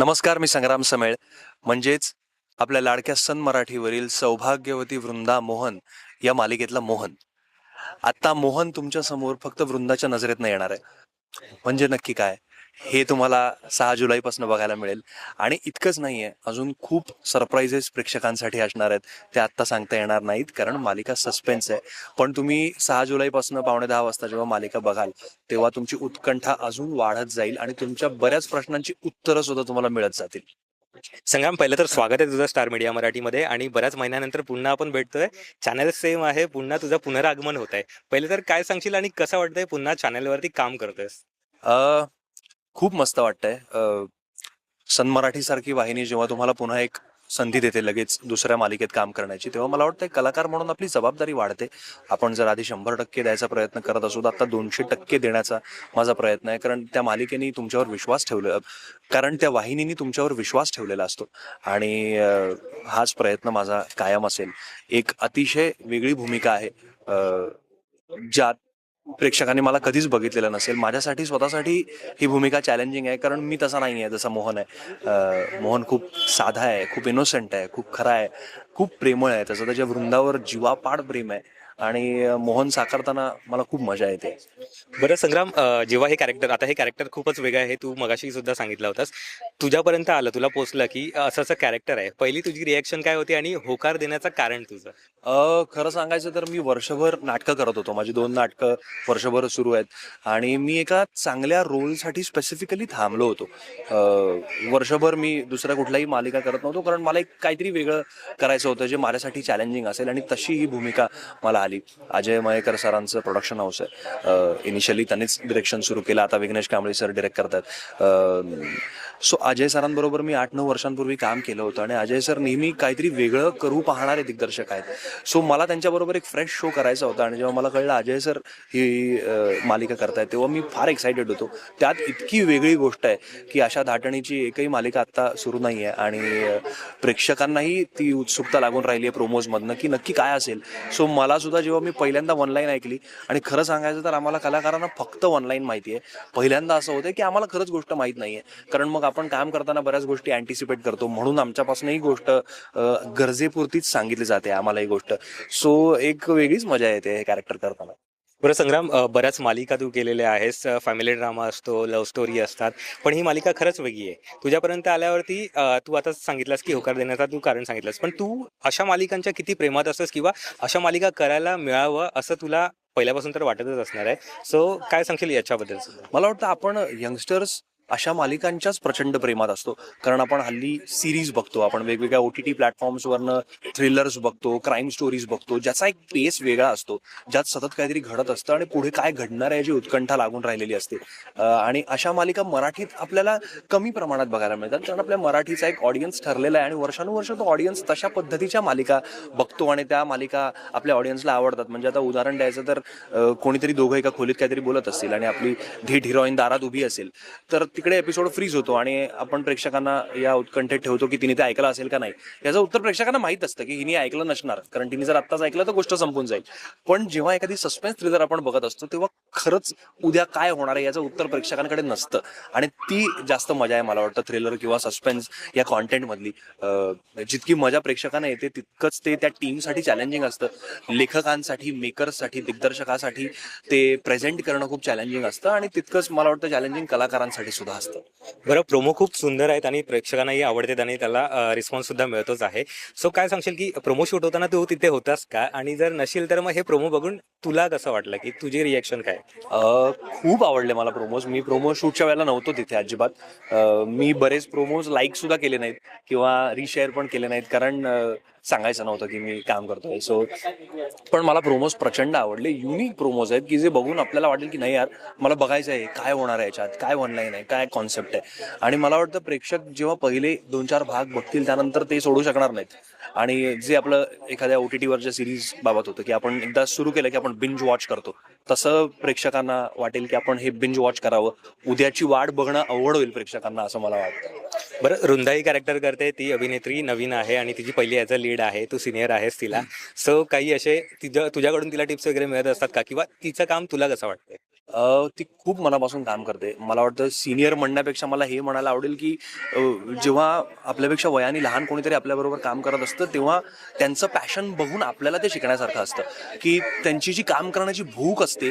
नमस्कार, मी संग्राम समेळ. म्हणजेच आपल्या लाडक्या सन मराठीवरील सौभाग्यवती वृंदा मोहन या मालिकेतला मोहन. आता मोहन तुमच्या समोर फक्त वृंदाच्या नजरेतनं येणार आहे. म्हणजे नक्की काय, हे तुम्हाला 6 जुलैपासून बघायला मिळेल. आणि इतकंच नाहीये, अजून खूप सरप्राईजेस प्रेक्षकांसाठी असणार आहेत. ते आत्ता सांगता येणार नाहीत, कारण मालिका सस्पेन्स आहे. पण तुम्ही 6 जुलैपासून 9:45 वाजता जेव्हा मालिका बघाल, तेव्हा तुमची उत्कंठा अजून वाढत जाईल आणि तुमच्या बऱ्याच प्रश्नांची उत्तरं सुद्धा तुम्हाला मिळत जातील. संग्राम, पहिलं तर स्वागत आहे तुझं स्टार मीडिया मराठीमध्ये. आणि बऱ्याच महिन्यानंतर पुन्हा आपण भेटतोय. चॅनल सेम आहे, पुन्हा तुझं पुनरागमन होत आहे. पहिले तर काय सांगशील आणि कसं वाटतंय पुन्हा चॅनलवरती काम करतोयस? अ, खूप मस्त वाटतंय. सन मराठी सारखी वाहिनी जेव्हा तुम्हाला पुन्हा एक संधी देते लगेच दुसऱ्या मालिकेत काम करण्याची, तेव्हा मला वाटतं कलाकार म्हणून आपली जबाबदारी वाढते. आपण जर आधी 100% द्यायचा प्रयत्न करत असू, तर आता 200% देण्याचा माझा प्रयत्न आहे. कारण त्या मालिकेने तुमच्यावर विश्वास ठेवला, कारण त्या वाहिनीने तुमच्यावर विश्वास ठेवलेला असतो. आणि हाच प्रयत्न माझा कायम असेल. एक अतिशय वेगळी भूमिका आहे, ज्यात प्रेक्षकांनी मला कधीच बघितलेलं नसेल. माझ्यासाठी स्वतःसाठी ही भूमिका चॅलेंजिंग आहे, कारण मी तसा नाही आहे जसा मोहन आहे. मोहन खूप साधा आहे, खूप इनोसेंट आहे, खूप खरा आहे, खूप प्रेमळ आहे. त्याचं त्याच्या वृंदावर जीवापाड प्रेम आहे. आणि मोहन साकारताना मला खूप मजा येते. बरं संग्राम, जेव्हा हे कॅरेक्टर खूपच वेगळं आहे, तू मगाशी सुद्धा सांगितलं होतास. तुझ्यापर्यंत आलं, तुला पोचलं की असं असं कॅरेक्टर आहे, पहिली तुझी रिॲक्शन काय होती आणि होकार देण्याचं कारण तुझं? खरं सांगायचं तर मी वर्षभर नाटकं करत होतो. माझी 2 नाटकं वर्षभर सुरू आहेत. आणि मी एका चांगल्या रोलसाठी स्पेसिफिकली थांबलो होतो. वर्षभर मी दुसऱ्या कुठल्याही मालिका करत नव्हतो, कारण मला एक काहीतरी वेगळं करायचं होतं जे माझ्यासाठी चॅलेंजिंग असेल. आणि तशी ही भूमिका मला आली. अजय मयेकर सरांचं प्रोडक्शन हाऊस आहे. इनिशियली त्यांनीच डिरेक्शन सुरू केलं, आता विघ्नेश कांबळे सर डिरेक्ट करतात. सो अजय सरांबरोबर मी 8-9 वर्षांपूर्वी काम केलं होतं. आणि अजय सर नेहमी काहीतरी वेगळं करू पाहणारे दिग्दर्शक आहेत. सो मला त्यांच्याबरोबर एक फ्रेश शो करायचा होता. आणि जेव्हा मला कळलं अजय सर ही मालिका करतायत, तेव्हा मी फार एक्सायटेड होतो. त्यात इतकी वेगळी गोष्ट आहे की अशा धाटणीची एकही मालिका आत्ता सुरू नाही आहे. आणि प्रेक्षकांनाही ती उत्सुकता लागून राहिली आहे प्रोमोजमधनं की नक्की काय असेल. सो मला सुद्धा जेव्हा मी पहिल्यांदा ऑनलाईन ऐकली, आणि खरं सांगायचं तर आम्हाला कलाकारांना फक्त ऑनलाईन माहिती आहे. पहिल्यांदा असं होतं की आम्हाला खरंच गोष्ट माहीत नाही आहे, कारण मग आपण काम करताना बऱ्याच गोष्टी अँटिसिपेट करतो, म्हणून आमच्यापासून ही गोष्ट गरजेपुरतीच सांगितली जाते आम्हाला ही गोष्ट. सो एक वेगळीच मजा येते हे कॅरेक्टर करताना. बरं संग्राम, बऱ्याच मालिका तू केलेल्या आहेस. फॅमिली ड्रामा असतो, लव्ह स्टोरी असतात, पण ही मालिका खरंच वेगळी आहे. तुझ्यापर्यंत आल्यावरती तू आता सांगितलंस की होकार देण्याचा तू कारण सांगितलंस, पण तू अशा मालिकांच्या किती प्रेमात असतोस किंवा अशा मालिका करायला मिळावं असं तुला पहिल्यापासून तर वाटतच असणार आहे. सो काय सांगशील याच्याबद्दल सुद्धा? मला वाटतं आपण यंगस्टर्स अशा मालिकांच्याच प्रचंड प्रेमात असतो, कारण आपण हल्ली सिरीज बघतो, आपण वेगवेगळ्या OTT प्लॅटफॉर्म्सवरनं थ्रिलर्स बघतो, क्राईम स्टोरीज बघतो, ज्याचा एक पेस वेगळा असतो, ज्यात सतत काहीतरी घडत असतं आणि पुढे काय घडणार आहे याची उत्कंठा लागून राहिलेली असते. आणि अशा मालिका मराठीत आपल्याला कमी प्रमाणात बघायला मिळतात, कारण आपल्या मराठीचा एक ऑडियन्स ठरलेला आहे आणि वर्षानुवर्ष तो ऑडियन्स तशा पद्धतीच्या मालिका बघतो आणि त्या मालिका आपल्या ऑडियन्सला आवडतात. म्हणजे आता उदाहरण द्यायचं तर कोणीतरी दोघं एका खोलीत काहीतरी बोलत असतील आणि आपली धीट हिरोईन दारात उभी असेल, तर तिकडे एपिसोड फ्रीज होतो आणि आपण प्रेक्षकांना या उत्कंठेत ठेवतो की तिने ते ऐकलं असेल का नाही. याचं उत्तर प्रेक्षकांना माहीत असतं की हिने ऐकलं नसणार, कारण तिने जर आत्ताच ऐकलं तर गोष्ट संपून जाईल. पण जेव्हा एखादी सस्पेन्स थ्रिलर आपण बघत असतो, तेव्हा खरंच उद्या काय होणार आहे याचं उत्तर प्रेक्षकांकडे नसतं. आणि ती जास्त मजा आहे मला वाटतं थ्रिलर किंवा सस्पेन्स या कॉन्टेंटमधली. जितकी मजा प्रेक्षकांना येते, तितकंच ते त्या टीमसाठी चॅलेंजिंग असतं. लेखकांसाठी, मेकर्ससाठी, दिग्दर्शकासाठी ते प्रेझेंट करणं खूप चॅलेंजिंग असतं, आणि तितकंच मला वाटतं चॅलेंजिंग कलाकारांसाठी सुद्धा असतं. बरं, प्रोमो खूप सुंदर आहेत आणि प्रेक्षकांनाही आवडतात आणि त्याला रिस्पॉन्स सुद्धा मिळतोच आहे. सो काय सांगशील की प्रोमो शूट होताना तू तिथे होतास का, आणि जर नशील तर मग हे प्रोमो बघून तुला कसं वाटलं, की तुझी रिएक्शन काय? खूप आवडले मला प्रोमोज. मी प्रोमो शूटच्या वेळेला नव्हतो तिथे अजिबात. मी बरेच प्रोमोज लाईक सुद्धा केले नाहीत किंवा रिशेअर पण केले नाहीत, कारण सांगायचं नव्हतं की मी काम करतोय. सो पण मला प्रोमोज प्रचंड आवडले. युनिक प्रोमोज आहेत की जे बघून आपल्याला वाटेल की नाही यार, मला बघायचं आहे काय होणार आहे याच्यात, काय ऑनलाईन आहे, काय कॉन्सेप्ट आहे. आणि मला वाटतं प्रेक्षक जेव्हा पहिले 2-4 भाग बघतील, त्यानंतर ते सोडू शकणार नाहीत. आणि जे आपलं एखाद्या OTTवरच्या सिरीज बाबत होतं की आपण एकदा सुरू केलं की आपण बिंज वॉच करतो, तसं प्रेक्षकांना वाटेल की आपण हे बिंज वॉच करावं. उद्याची वाट बघणं अवघड होईल प्रेक्षकांना, असं मला वाटतं. बरं, रुंदाई कॅरेक्टर करते ती अभिनेत्री नवीन आहे आणि तिची पहिली ॲज अ लीड आहे, तू सिनियर आहेस तिला. सो काही असे तुझ्याकडून तिला टिप्स वगैरे मिळत असतात का, किंवा तिचं काम तुला कसं वाटतंय? ती खूप मनापासून काम करते. मला वाटतं सिनियर म्हणण्यापेक्षा मला हे म्हणायला आवडेल, की जेव्हा आपल्यापेक्षा वयाने लहान कोणीतरी आपल्याबरोबर काम करत असतं, तेव्हा त्यांचं पॅशन बघून आपल्याला ते शिकण्यासारखं असतं, की त्यांची जी काम करण्याची भूक असते,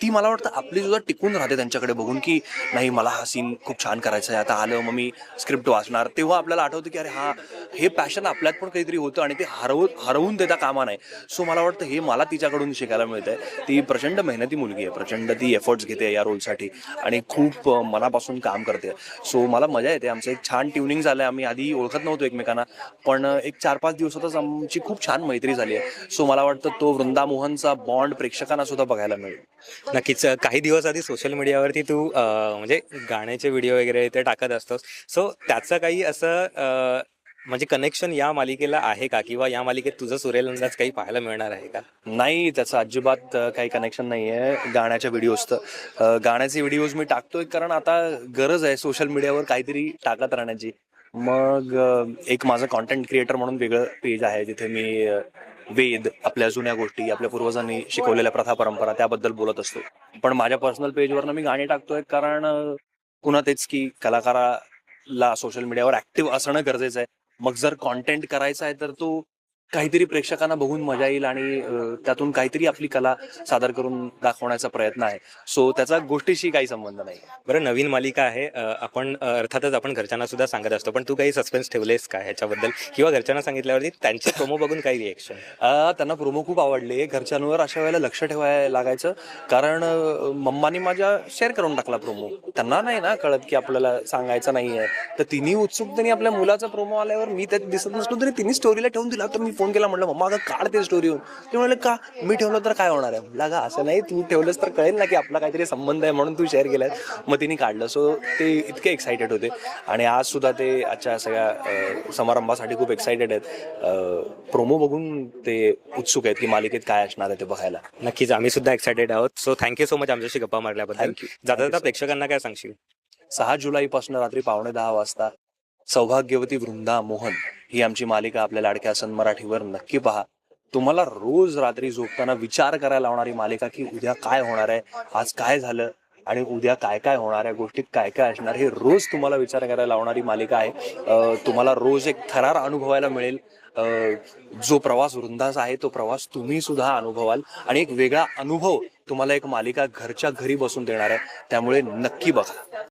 ती मला वाटतं आपली सुद्धा टिकून राहते त्यांच्याकडे बघून, की नाही मला हा सीन खूप छान करायचा आहे, आता आलं मग मी स्क्रिप्ट वाचणार. तेव्हा आपल्याला आठवतं, की अरे हा हे पॅशन आपल्यात पण काहीतरी होतं आणि ते हरवून देता कामा नये. सो मला वाटतं हे मला तिच्याकडून शिकायला मिळतंय. ती प्रचंड मेहनती मुलगी आहे, प्रचंड ती एफर्ट्स घेते या रोलसाठी आणि खूप मनापासून काम करते. सो मला मजा येते. आमचं एक छान ट्युनिंग झालं आहे. आम्ही आधी ओळखत नव्हतो एकमेकांना, पण एक 4-5 दिवसातच आमची खूप छान मैत्री झाली आहे. सो मला वाटतं तो वृंदा मोहनचा बॉन्ड प्रेक्षकांना सुद्धा बघायला मिळेल. नक्कीच. काही दिवस आधी सोशल मीडियावरती तू म्हणजे गाण्याचे व्हिडिओ वगैरे ते टाकत असतोस. सो त्याचं काही असं म्हणजे कनेक्शन या मालिकेला आहे का? किंवा या मालिकेत तुझं सुरेल अंदाज काही पाहायला मिळणार आहे का? नाही, त्याचं अजिबात काही कनेक्शन नाही आहे गाण्याच्या व्हिडिओजचं. गाण्याचे व्हिडिओज मी टाकतोय कारण आता गरज आहे सोशल मीडियावर काहीतरी टाकत राहण्याची. मग एक माझं कॉन्टेंट क्रिएटर म्हणून वेगळं पेज आहे, जिथे मी वेद, आपल्या जुन्या गोष्टी, आपल्या पूर्वजांनी शिकवलेल्या प्रथा परंपरा त्याबद्दल बोलत असतो. पण माझ्या पर्सनल पेजवरनं मी गाणी टाकतोय कारण पुन्हा तेच की कलाकाराला सोशल मीडियावर ऍक्टिव्ह असणं गरजेचं आहे. मग जर कॉन्टेंट करायचा आहे तर तो काहीतरी प्रेक्षकांना बघून मजा येईल आणि त्यातून काहीतरी आपली कला सादर करून दाखवण्याचा प्रयत्न आहे. सो त्याचा गोष्टीशी काही संबंध नाही. बरं, नवीन मालिका आहे. आपण अर्थातच आपण घरच्यांना सुद्धा सांगत असतो. पण तू काही सस्पेन्स ठेवलेस का ह्याच्याबद्दल? किंवा घरच्यांना सांगितल्यावरती त्यांचे प्रोमो बघून काही रिएक्शन? त्यांना प्रोमो खूप आवडले. घरच्यांवर अशा वेळेला लक्ष ठेवायला लागायचं कारण मम्मानी माझ्या शेअर करून टाकला प्रोमो. त्यांना नाही ना कळत की आपल्याला सांगायचं नाही आहे. तर तिन्ही उत्सुकतेने आपल्या मुलाचा प्रोमो आल्यावर मी त्यात दिसत नसलो तरी तिन्ही स्टोरीला ठेवून दिला. तर मी फोन केला, म्हटलं मम्मा अगं काढ ते स्टोरीहून. ते म्हणाले का मी ठेवलं तर काय होणार आहे? म्हटलं अगं असं नाही, तू ठेवलंस तर कळेल ना की आपला काहीतरी संबंध आहे म्हणून तू शेअर केलाय. मग तिने काढलं. सो ते इतके एक्सायटेड होते आणि आज सुद्धा ते आजच्या सगळ्या समारंभासाठी खूप एक्सायटेड आहेत. प्रोमो बघून ते उत्सुक आहेत की मालिकेत काय असणार आहे ते बघायला. नक्कीच, आम्ही सुद्धा एक्सायटेड आहोत. सो थँक्यू सो मच आमच्याशी गप्पा मारल्याबद्दल. थँक्यू. जाता जाता प्रेक्षकांना काय सांगशील? 6 जुलैपासून रात्री 9:15 वाजता सौभाग्यवती वृंदा मोहन ही आमची मालिका आपल्या लाडक्या सन मराठीवर नक्की पहा. तुम्हाला रोज रात्री झोपताना विचार करायला लावणारी मालिका की उद्या काय होणार आहे, आज काय झालं आणि उद्या काय काय होणार आहे, गोष्टीत काय काय असणार, हे रोज तुम्हाला विचार करायला लावणारी मालिका आहे. तुम्हाला रोज एक थरार अनुभवायला मिळेल. जो प्रवास वृंदाचा आहे तो प्रवास तुम्ही सुद्धा अनुभवाल आणि एक वेगळा अनुभव तुम्हाला एक मालिका घरच्या घरी बसून देणार आहे. त्यामुळे नक्की बघा.